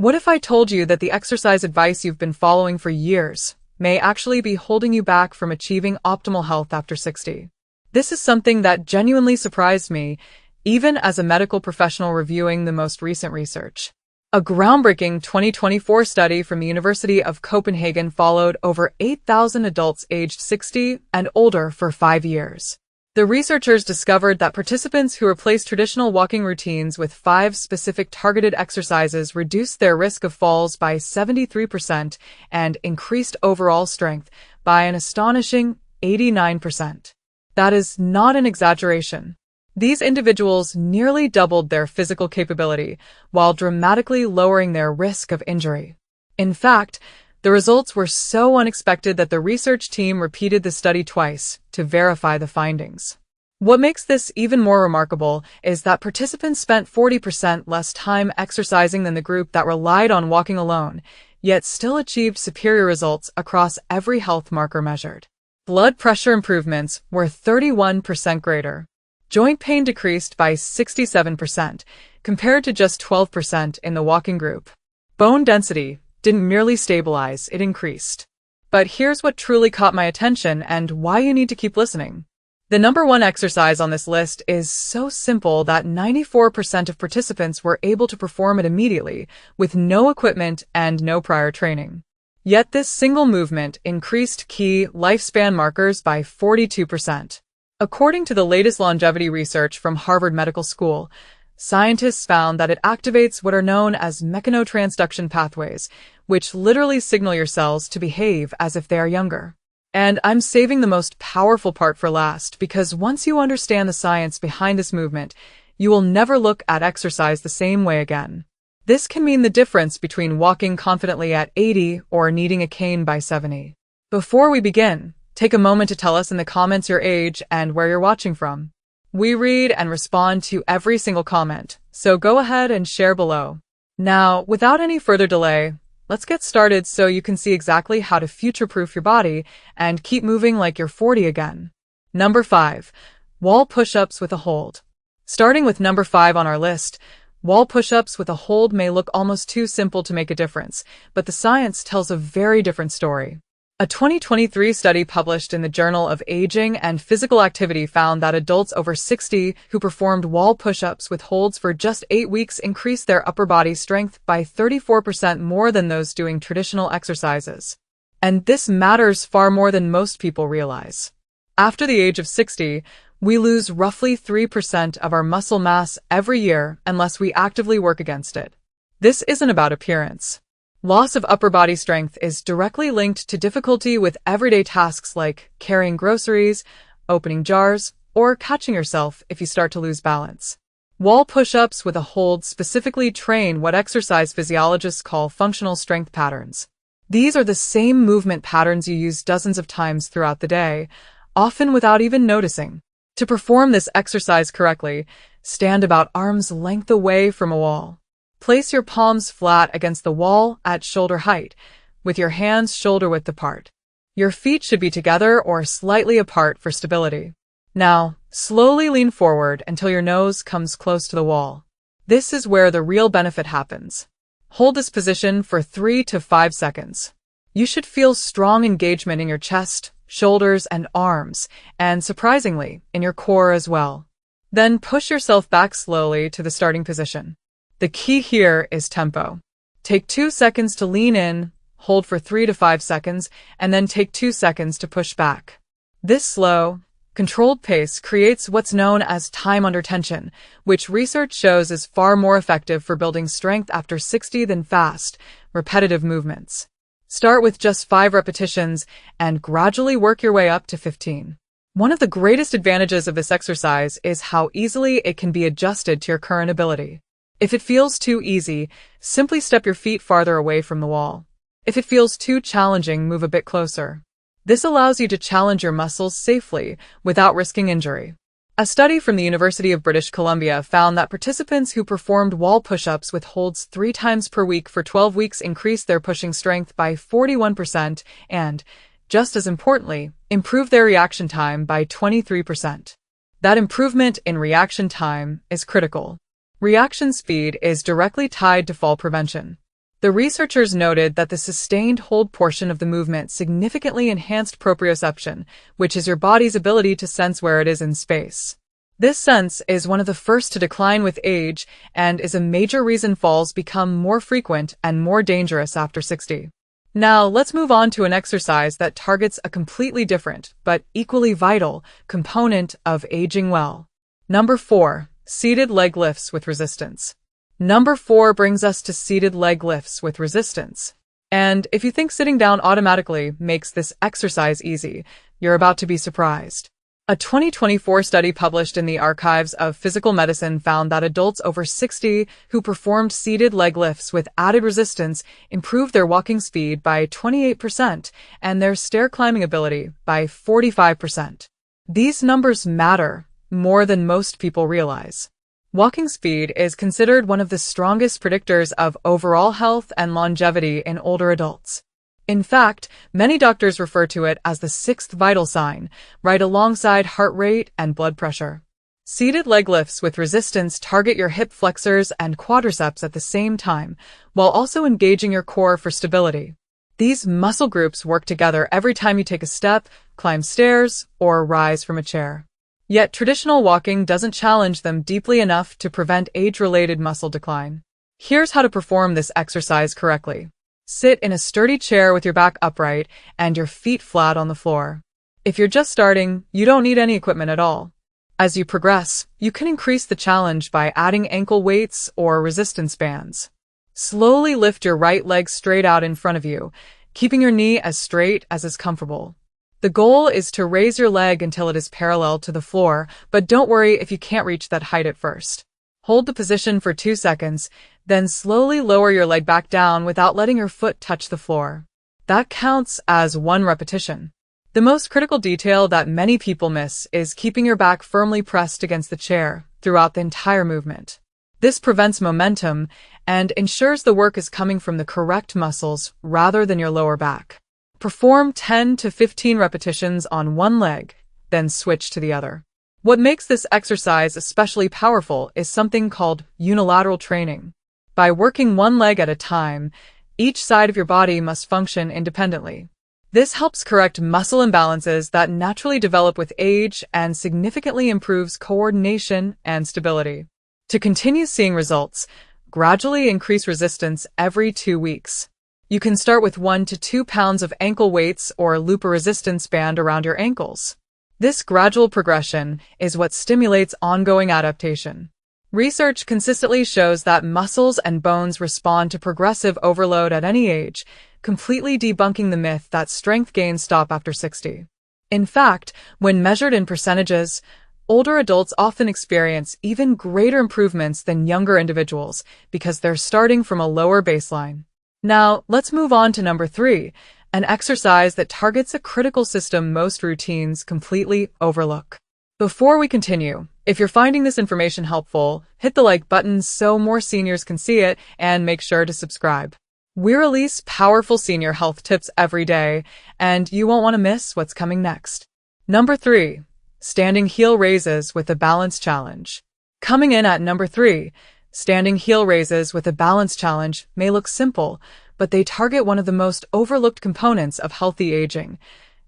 What if I told you that the exercise advice you've been following for years may actually be holding you back from achieving optimal health after 60? This is something that genuinely surprised me, even as a medical professional reviewing the most recent research. A groundbreaking 2024 study from the University of Copenhagen followed over 8,000 adults aged 60 and older for 5 years. The researchers discovered that participants who replaced traditional walking routines with 5 specific targeted exercises reduced their risk of falls by 73% and increased overall strength by an astonishing 89%. That is not an exaggeration. These individuals nearly doubled their physical capability while dramatically lowering their risk of injury. In fact, the results were so unexpected that the research team repeated the study twice to verify the findings. What makes this even more remarkable is that participants spent 40% less time exercising than the group that relied on walking alone, yet still achieved superior results across every health marker measured. Blood pressure improvements were 31% greater. Joint pain decreased by 67%, compared to just 12% in the walking group. Bone density didn't merely stabilize, it increased. But here's what truly caught my attention and why you need to keep listening. The number one exercise on this list is so simple that 94% of participants were able to perform it immediately, with no equipment and no prior training. Yet this single movement increased key lifespan markers by 42%. According to the latest longevity research from Harvard Medical School, scientists found that it activates what are known as mechanotransduction pathways, which literally signal your cells to behave as if they are younger. And I'm saving the most powerful part for last because once you understand the science behind this movement, you will never look at exercise the same way again. This can mean the difference between walking confidently at 80 or needing a cane by 70. Before we begin, take a moment to tell us in the comments your age and where you're watching from. We read and respond to every single comment, so go ahead and share below. Now, without any further delay, let's get started so you can see exactly how to future-proof your body and keep moving like you're 40 again. Number 5. Wall push-ups with a hold. Starting with number 5 on our list, wall push-ups with a hold may look almost too simple to make a difference, but the science tells a very different story. A 2023 study published in the Journal of Aging and Physical Activity found that adults over 60 who performed wall push-ups with holds for just 8 weeks increased their upper body strength by 34% more than those doing traditional exercises. And this matters far more than most people realize. After the age of 60, we lose roughly 3% of our muscle mass every year unless we actively work against it. This isn't about appearance. Loss of upper body strength is directly linked to difficulty with everyday tasks like carrying groceries, opening jars, or catching yourself if you start to lose balance. Wall push-ups with a hold specifically train what exercise physiologists call functional strength patterns. These are the same movement patterns you use dozens of times throughout the day, often without even noticing. To perform this exercise correctly, stand about arm's length away from a wall. Place your palms flat against the wall at shoulder height, with your hands shoulder-width apart. Your feet should be together or slightly apart for stability. Now, slowly lean forward until your nose comes close to the wall. This is where the real benefit happens. Hold this position for 3 to 5 seconds. You should feel strong engagement in your chest, shoulders, and arms, and surprisingly, in your core as well. Then push yourself back slowly to the starting position. The key here is tempo. Take 2 seconds to lean in, hold for 3 to 5 seconds, and then take 2 seconds to push back. This slow, controlled pace creates what's known as time under tension, which research shows is far more effective for building strength after 60 than fast, repetitive movements. Start with just 5 repetitions and gradually work your way up to 15. One of the greatest advantages of this exercise is how easily it can be adjusted to your current ability. If it feels too easy, simply step your feet farther away from the wall. If it feels too challenging, move a bit closer. This allows you to challenge your muscles safely without risking injury. A study from the University of British Columbia found that participants who performed wall push-ups with holds 3 times per week for 12 weeks increased their pushing strength by 41% and, just as importantly, improved their reaction time by 23%. That improvement in reaction time is critical. Reaction speed is directly tied to fall prevention. The researchers noted that the sustained hold portion of the movement significantly enhanced proprioception, which is your body's ability to sense where it is in space. This sense is one of the first to decline with age and is a major reason falls become more frequent and more dangerous after 60. Now, let's move on to an exercise that targets a completely different, but equally vital, component of aging well. Number 4. Seated leg lifts with resistance. Number 4 brings us to seated leg lifts with resistance. And if you think sitting down automatically makes this exercise easy, you're about to be surprised. A 2024 study published in the Archives of Physical Medicine found that adults over 60 who performed seated leg lifts with added resistance improved their walking speed by 28% and their stair climbing ability by 45%. These numbers matter more than most people realize. Walking speed is considered one of the strongest predictors of overall health and longevity in older adults. In fact, many doctors refer to it as the sixth vital sign, right alongside heart rate and blood pressure. Seated leg lifts with resistance target your hip flexors and quadriceps at the same time, while also engaging your core for stability. These muscle groups work together every time you take a step, climb stairs, or rise from a chair. Yet traditional walking doesn't challenge them deeply enough to prevent age-related muscle decline. Here's how to perform this exercise correctly. Sit in a sturdy chair with your back upright and your feet flat on the floor. If you're just starting, you don't need any equipment at all. As you progress, you can increase the challenge by adding ankle weights or resistance bands. Slowly lift your right leg straight out in front of you, keeping your knee as straight as is comfortable. The goal is to raise your leg until it is parallel to the floor, but don't worry if you can't reach that height at first. Hold the position for 2 seconds, then slowly lower your leg back down without letting your foot touch the floor. That counts as 1 repetition. The most critical detail that many people miss is keeping your back firmly pressed against the chair throughout the entire movement. This prevents momentum and ensures the work is coming from the correct muscles rather than your lower back. Perform 10 to 15 repetitions on one leg, then switch to the other. What makes this exercise especially powerful is something called unilateral training. By working one leg at a time, each side of your body must function independently. This helps correct muscle imbalances that naturally develop with age and significantly improves coordination and stability. To continue seeing results, gradually increase resistance every 2 weeks. You can start with 1 to 2 pounds of ankle weights or loop a resistance band around your ankles. This gradual progression is what stimulates ongoing adaptation. Research consistently shows that muscles and bones respond to progressive overload at any age, completely debunking the myth that strength gains stop after 60. In fact, when measured in percentages, older adults often experience even greater improvements than younger individuals because they're starting from a lower baseline. Now, let's move on to number 3, an exercise that targets a critical system most routines completely overlook. Before we continue, if you're finding this information helpful, hit the like button so more seniors can see it and make sure to subscribe. We release powerful senior health tips every day, and you won't want to miss what's coming next. Number 3, standing heel raises with a balance challenge. Coming in at number 3, standing heel raises with a balance challenge may look simple, but they target one of the most overlooked components of healthy aging,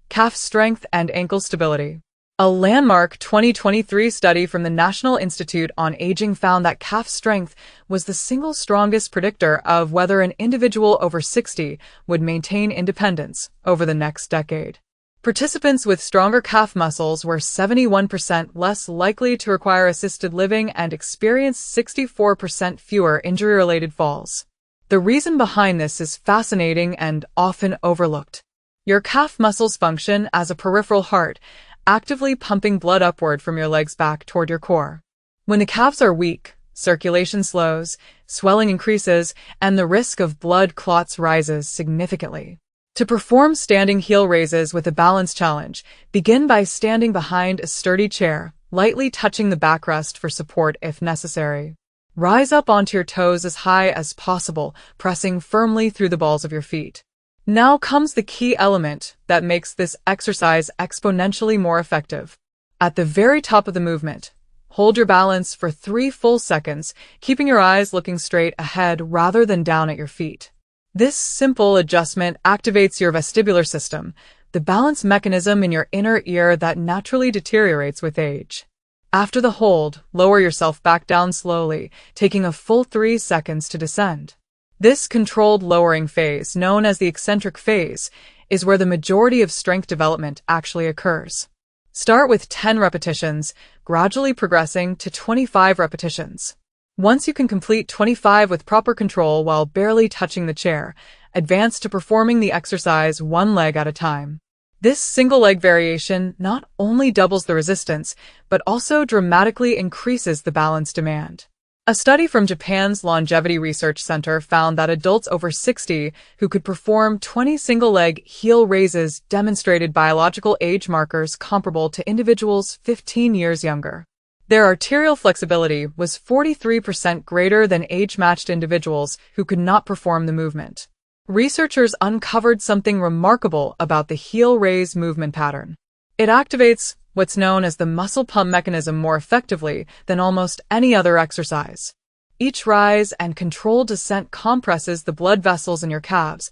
calf strength and ankle stability. A landmark 2023 study from the National Institute on Aging found that calf strength was the single strongest predictor of whether an individual over 60 would maintain independence over the next decade. Participants with stronger calf muscles were 71% less likely to require assisted living and experienced 64% fewer injury-related falls. The reason behind this is fascinating and often overlooked. Your calf muscles function as a peripheral heart, actively pumping blood upward from your legs back toward your core. When the calves are weak, circulation slows, swelling increases, and the risk of blood clots rises significantly. To perform standing heel raises with a balance challenge, begin by standing behind a sturdy chair, lightly touching the backrest for support if necessary. Rise up onto your toes as high as possible, pressing firmly through the balls of your feet. Now comes the key element that makes this exercise exponentially more effective. At the very top of the movement, hold your balance for 3 full seconds, keeping your eyes looking straight ahead rather than down at your feet. This simple adjustment activates your vestibular system, the balance mechanism in your inner ear that naturally deteriorates with age. After the hold, lower yourself back down slowly, taking a full 3 seconds to descend. This controlled lowering phase, known as the eccentric phase, is where the majority of strength development actually occurs. Start with 10 repetitions, gradually progressing to 25 repetitions. Once you can complete 25 with proper control while barely touching the chair, advance to performing the exercise one leg at a time. This single leg variation not only doubles the resistance, but also dramatically increases the balance demand. A study from Japan's Longevity Research Center found that adults over 60 who could perform 20 single-leg heel raises demonstrated biological age markers comparable to individuals 15 years younger. Their arterial flexibility was 43% greater than age-matched individuals who could not perform the movement. Researchers uncovered something remarkable about the heel raise movement pattern. It activates what's known as the muscle pump mechanism more effectively than almost any other exercise. Each rise and controlled descent compresses the blood vessels in your calves,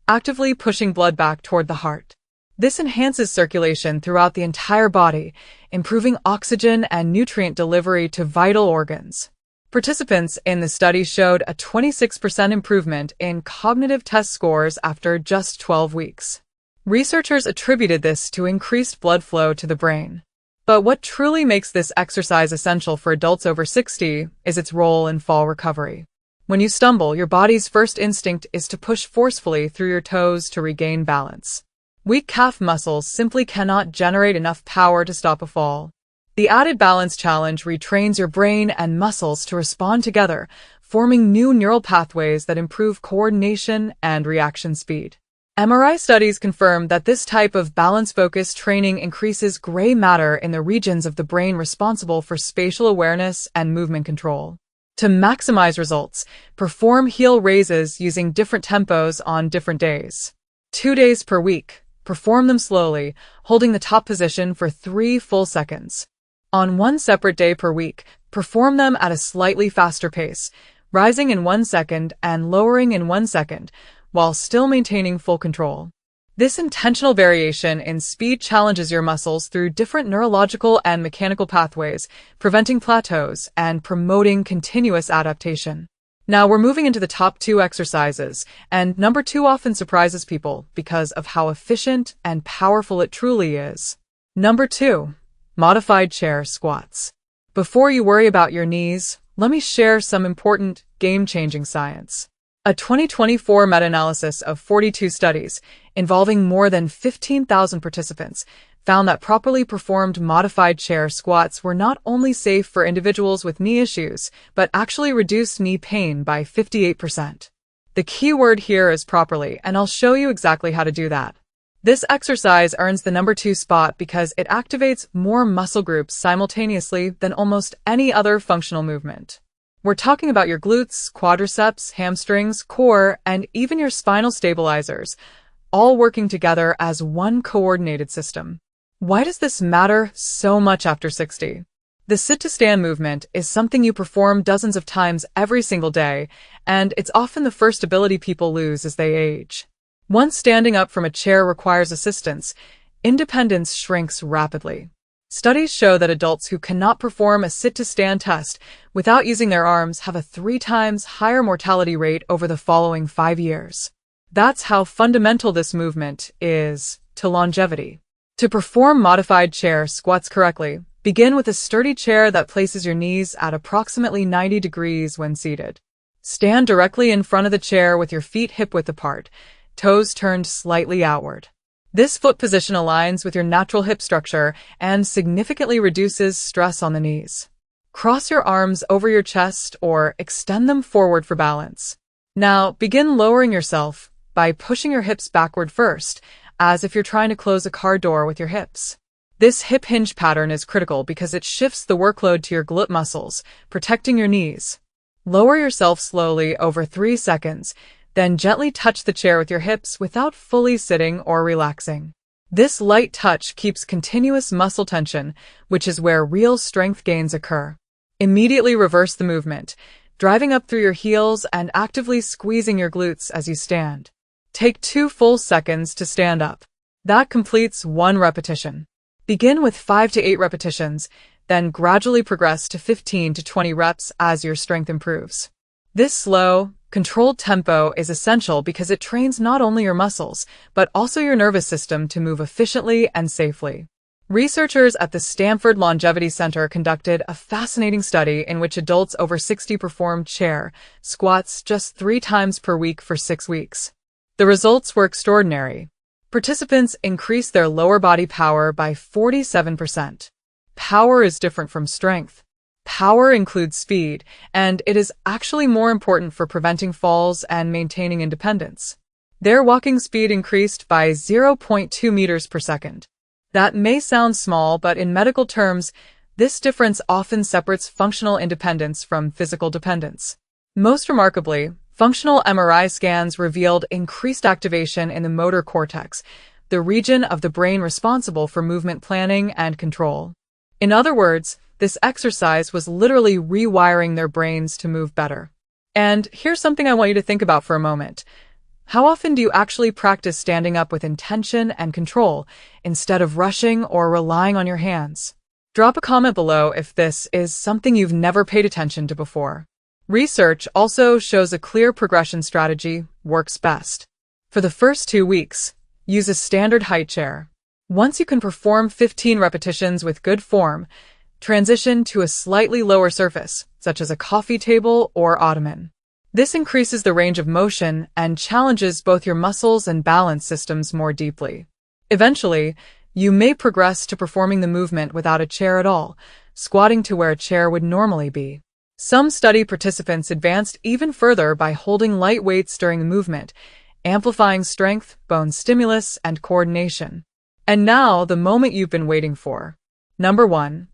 actively pushing blood back toward the heart. This enhances circulation throughout the entire body, improving oxygen and nutrient delivery to vital organs. Participants in the study showed a 26% improvement in cognitive test scores after just 12 weeks. Researchers attributed this to increased blood flow to the brain. But what truly makes this exercise essential for adults over 60 is its role in fall recovery. When you stumble, your body's first instinct is to push forcefully through your toes to regain balance. Weak calf muscles simply cannot generate enough power to stop a fall. The added balance challenge retrains your brain and muscles to respond together, forming new neural pathways that improve coordination and reaction speed. MRI studies confirm that this type of balance-focused training increases gray matter in the regions of the brain responsible for spatial awareness and movement control. To maximize results, perform heel raises using different tempos on different days. 2 days per week. Perform them slowly, holding the top position for 3 full seconds. On one separate day per week, perform them at a slightly faster pace, rising in 1 second and lowering in 1 second, while still maintaining full control. This intentional variation in speed challenges your muscles through different neurological and mechanical pathways, preventing plateaus and promoting continuous adaptation. Now we're moving into the top 2 exercises, and number 2 often surprises people because of how efficient and powerful it truly is. Number 2. Modified chair squats. Before you worry about your knees, let me share some important, game-changing science. A 2024 meta-analysis of 42 studies, involving more than 15,000 participants, found that properly performed modified chair squats were not only safe for individuals with knee issues, but actually reduced knee pain by 58%. The key word here is properly, and I'll show you exactly how to do that. This exercise earns the number 2 spot because it activates more muscle groups simultaneously than almost any other functional movement. We're talking about your glutes, quadriceps, hamstrings, core, and even your spinal stabilizers, all working together as one coordinated system. Why does this matter so much after 60? The sit-to-stand movement is something you perform dozens of times every single day, and it's often the first ability people lose as they age. Once standing up from a chair requires assistance, independence shrinks rapidly. Studies show that adults who cannot perform a sit-to-stand test without using their arms have a 3 times higher mortality rate over the following 5 years. That's how fundamental this movement is to longevity. To perform modified chair squats correctly, begin with a sturdy chair that places your knees at approximately 90 degrees when seated. Stand directly in front of the chair with your feet hip-width apart, toes turned slightly outward. This foot position aligns with your natural hip structure and significantly reduces stress on the knees. Cross your arms over your chest or extend them forward for balance. Now, begin lowering yourself by pushing your hips backward first, as if you're trying to close a car door with your hips. This hip hinge pattern is critical because it shifts the workload to your glute muscles, protecting your knees. Lower yourself slowly over 3 seconds, then gently touch the chair with your hips without fully sitting or relaxing. This light touch keeps continuous muscle tension, which is where real strength gains occur. Immediately reverse the movement. driving up through your heels and actively squeezing your glutes as you stand. Take 2 full seconds to stand up. That completes 1 repetition. Begin with 5 to 8 repetitions, then gradually progress to 15 to 20 reps as your strength improves. This slow, controlled tempo is essential because it trains not only your muscles, but also your nervous system to move efficiently and safely. Researchers at the Stanford Longevity Center conducted a fascinating study in which adults over 60 performed chair squats just 3 times per week for 6 weeks. The results were extraordinary. Participants increased their lower body power by 47%. Power is different from strength. Power includes speed, and it is actually more important for preventing falls and maintaining independence. Their walking speed increased by 0.2 meters per second. That may sound small, but in medical terms, this difference often separates functional independence from physical dependence. Most remarkably, functional MRI scans revealed increased activation in the motor cortex, the region of the brain responsible for movement planning and control. In other words, this exercise was literally rewiring their brains to move better. And here's something I want you to think about for a moment. How often do you actually practice standing up with intention and control instead of rushing or relying on your hands? Drop a comment below if this is something you've never paid attention to before. Research also shows a clear progression strategy works best. For the first 2 weeks, use a standard height chair. Once you can perform 15 repetitions with good form, transition to a slightly lower surface, such as a coffee table or ottoman. This increases the range of motion and challenges both your muscles and balance systems more deeply. Eventually, you may progress to performing the movement without a chair at all, squatting to where a chair would normally be. Some study participants advanced even further by holding light weights during the movement, amplifying strength, bone stimulus, and coordination. And now, the moment you've been waiting for. Number 1.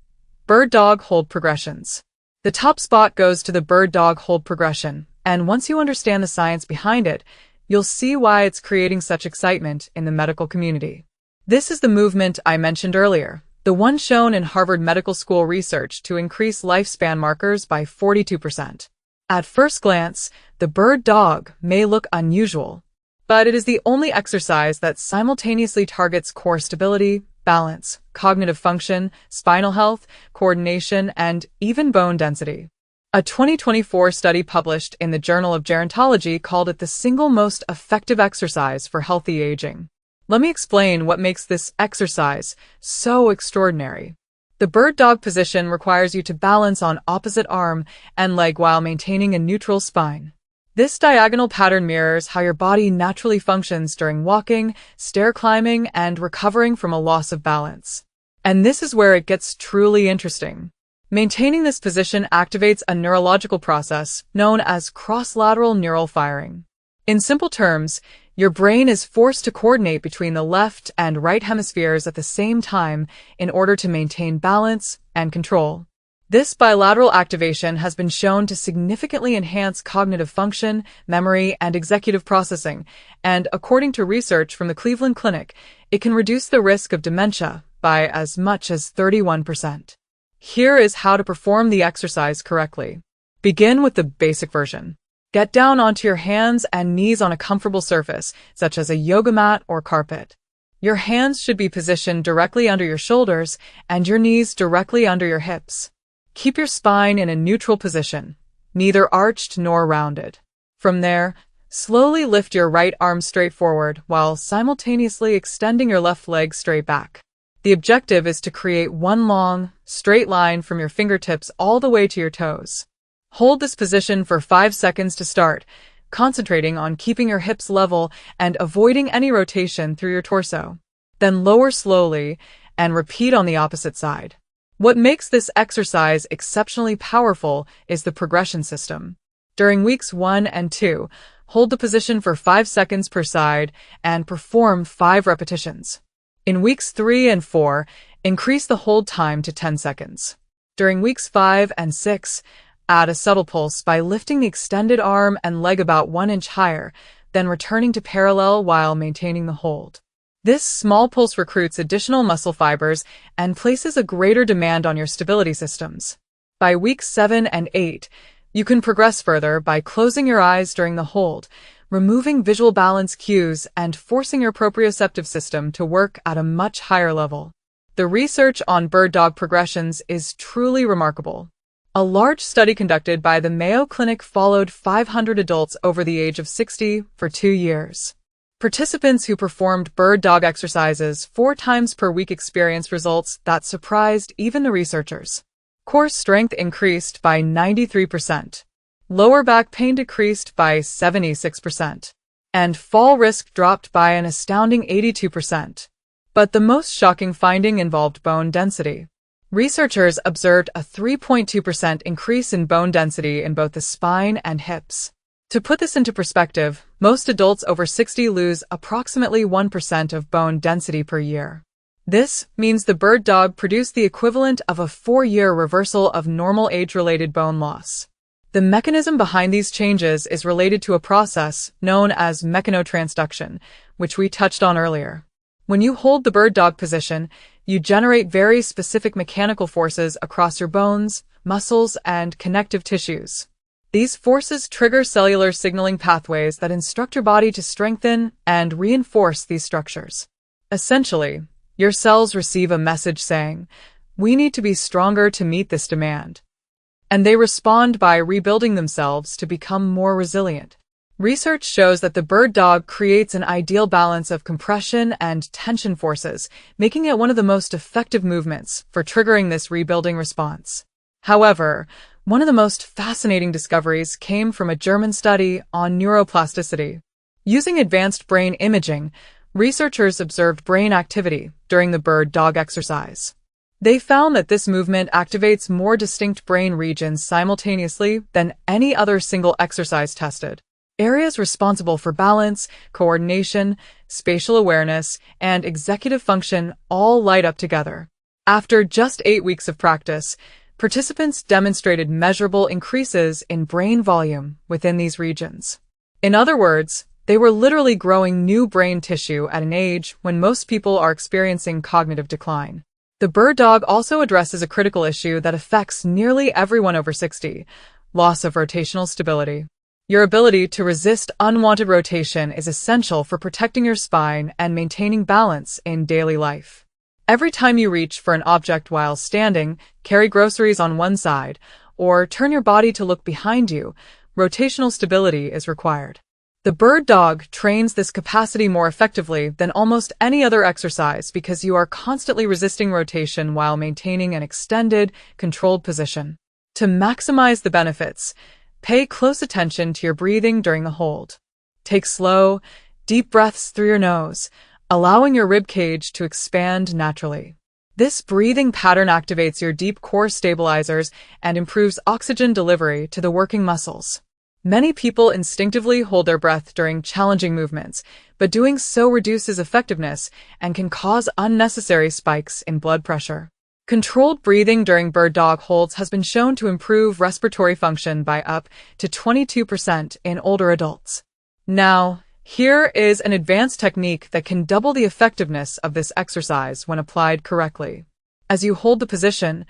Bird Dog Hold Progressions. The top spot goes to the Bird Dog Hold progression, and once you understand the science behind it, you'll see why it's creating such excitement in the medical community. This is the movement I mentioned earlier, the one shown in Harvard Medical School research to increase lifespan markers by 42%. At first glance, the bird dog may look unusual, but it is the only exercise that simultaneously targets core stability, balance, cognitive function, spinal health, coordination, and even bone density. A 2024 study published in the Journal of Gerontology called it the single most effective exercise for healthy aging. Let me explain what makes this exercise so extraordinary. The bird dog position requires you to balance on opposite arm and leg while maintaining a neutral spine. This diagonal pattern mirrors how your body naturally functions during walking, stair climbing, and recovering from a loss of balance. And this is where it gets truly interesting. Maintaining this position activates a neurological process known as cross-lateral neural firing. In simple terms, your brain is forced to coordinate between the left and right hemispheres at the same time in order to maintain balance and control. This bilateral activation has been shown to significantly enhance cognitive function, memory, and executive processing, and according to research from the Cleveland Clinic, it can reduce the risk of dementia by as much as 31%. Here is how to perform the exercise correctly. Begin with the basic version. Get down onto your hands and knees on a comfortable surface, such as a yoga mat or carpet. Your hands should be positioned directly under your shoulders and your knees directly under your hips. Keep your spine in a neutral position, neither arched nor rounded. From there, slowly lift your right arm straight forward while simultaneously extending your left leg straight back. The objective is to create one long, straight line from your fingertips all the way to your toes. Hold this position for 5 seconds to start, concentrating on keeping your hips level and avoiding any rotation through your torso. Then lower slowly and repeat on the opposite side. What makes this exercise exceptionally powerful is the progression system. During weeks 1 and 2, hold the position for 5 seconds per side and perform 5 repetitions. In weeks 3 and 4, increase the hold time to 10 seconds. During weeks 5 and 6, add a subtle pulse by lifting the extended arm and leg about 1 inch higher, then returning to parallel while maintaining the hold. This small pulse recruits additional muscle fibers and places a greater demand on your stability systems. By weeks 7 and 8, You can progress further by closing your eyes during the hold, removing visual balance cues, and forcing your proprioceptive system to work at a much higher level. The research on bird-dog progressions is truly remarkable. A large study conducted by the Mayo Clinic followed 500 adults over the age of 60 for 2 years. Participants who performed bird-dog exercises 4 times per week experienced results that surprised even the researchers. Core strength increased by 93%. Lower back pain decreased by 76%. And fall risk dropped by an astounding 82%. But the most shocking finding involved bone density. Researchers observed a 3.2% increase in bone density in both the spine and hips. To put this into perspective, most adults over 60 lose approximately 1% of bone density per year. This means the bird dog produced the equivalent of a 4-year reversal of normal age-related bone loss. The mechanism behind these changes is related to a process known as mechanotransduction, which we touched on earlier. When you hold the bird dog position, you generate very specific mechanical forces across your bones, muscles, and connective tissues. These forces trigger cellular signaling pathways that instruct your body to strengthen and reinforce these structures. Essentially, your cells receive a message saying, "We need to be stronger to meet this demand." And they respond by rebuilding themselves to become more resilient. Research shows that the bird dog creates an ideal balance of compression and tension forces, making it one of the most effective movements for triggering this rebuilding response. However, one of the most fascinating discoveries came from a German study on neuroplasticity. Using advanced brain imaging, researchers observed brain activity during the bird dog exercise. They found that this movement activates more distinct brain regions simultaneously than any other single exercise tested. Areas responsible for balance, coordination, spatial awareness, and executive function all light up together. After just 8 weeks of practice, participants demonstrated measurable increases in brain volume within these regions. In other words, they were literally growing new brain tissue at an age when most people are experiencing cognitive decline. The bird dog also addresses a critical issue that affects nearly everyone over 60, loss of rotational stability. Your ability to resist unwanted rotation is essential for protecting your spine and maintaining balance in daily life. Every time you reach for an object while standing, carry groceries on one side, or turn your body to look behind you, rotational stability is required. The bird dog trains this capacity more effectively than almost any other exercise because you are constantly resisting rotation while maintaining an extended, controlled position. To maximize the benefits, pay close attention to your breathing during the hold. Take slow, deep breaths through your nose, allowing your rib cage to expand naturally. This breathing pattern activates your deep core stabilizers and improves oxygen delivery to the working muscles. Many people instinctively hold their breath during challenging movements, but doing so reduces effectiveness and can cause unnecessary spikes in blood pressure. Controlled breathing during bird dog holds has been shown to improve respiratory function by up to 22% in older adults. Now, here is an advanced technique that can double the effectiveness of this exercise when applied correctly. As you hold the position,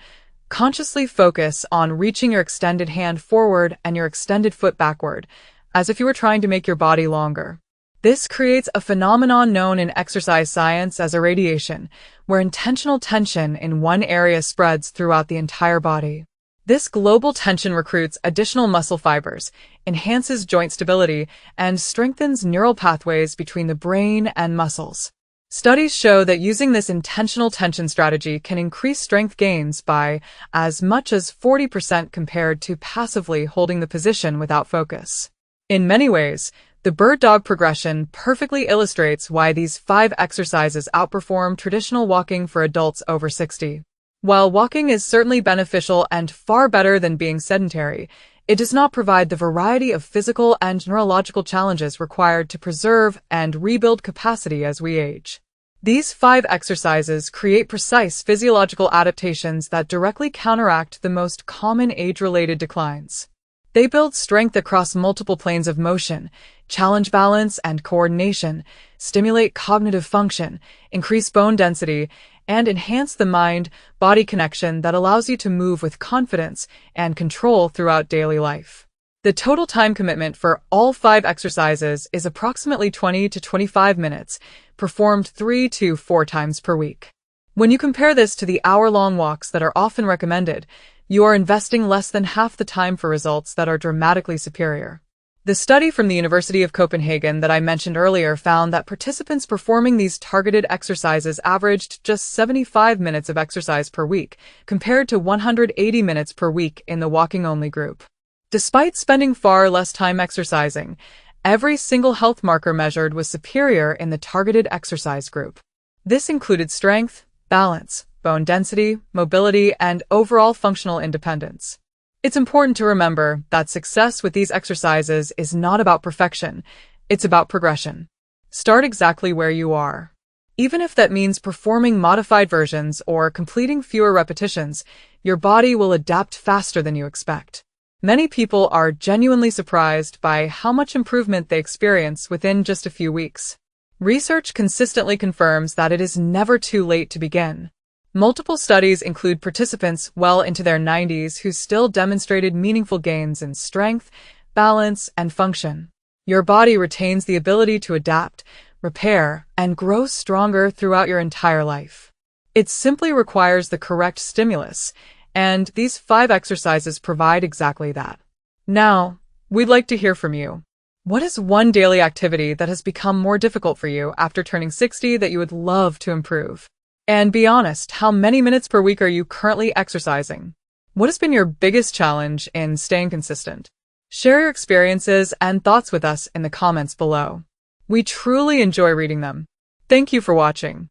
consciously focus on reaching your extended hand forward and your extended foot backward, as if you were trying to make your body longer. This creates a phenomenon known in exercise science as irradiation, where intentional tension in one area spreads throughout the entire body. This global tension recruits additional muscle fibers, enhances joint stability, and strengthens neural pathways between the brain and muscles. Studies show that using this intentional tension strategy can increase strength gains by as much as 40% compared to passively holding the position without focus. In many ways, the bird dog progression perfectly illustrates why these 5 exercises outperform traditional walking for adults over 60. While walking is certainly beneficial and far better than being sedentary, it does not provide the variety of physical and neurological challenges required to preserve and rebuild capacity as we age. These 5 exercises create precise physiological adaptations that directly counteract the most common age-related declines. They build strength across multiple planes of motion, challenge balance and coordination, stimulate cognitive function, increase bone density, and enhance the mind-body connection that allows you to move with confidence and control throughout daily life. The total time commitment for all 5 exercises is approximately 20 to 25 minutes, performed 3 to 4 times per week. When you compare this to the hour-long walks that are often recommended, you are investing less than half the time for results that are dramatically superior. The study from the University of Copenhagen that I mentioned earlier found that participants performing these targeted exercises averaged just 75 minutes of exercise per week, compared to 180 minutes per week in the walking-only group. Despite spending far less time exercising, every single health marker measured was superior in the targeted exercise group. This included strength, balance, bone density, mobility, and overall functional independence. It's important to remember that success with these exercises is not about perfection, it's about progression. Start exactly where you are. Even if that means performing modified versions or completing fewer repetitions, your body will adapt faster than you expect. Many people are genuinely surprised by how much improvement they experience within just a few weeks. Research consistently confirms that it is never too late to begin. Multiple studies include participants well into their 90s who still demonstrated meaningful gains in strength, balance, and function. Your body retains the ability to adapt, repair, and grow stronger throughout your entire life. It simply requires the correct stimulus, and these 5 exercises provide exactly that. Now, we'd like to hear from you. What is one daily activity that has become more difficult for you after turning 60 that you would love to improve? And be honest, how many minutes per week are you currently exercising? What has been your biggest challenge in staying consistent? Share your experiences and thoughts with us in the comments below. We truly enjoy reading them. Thank you for watching.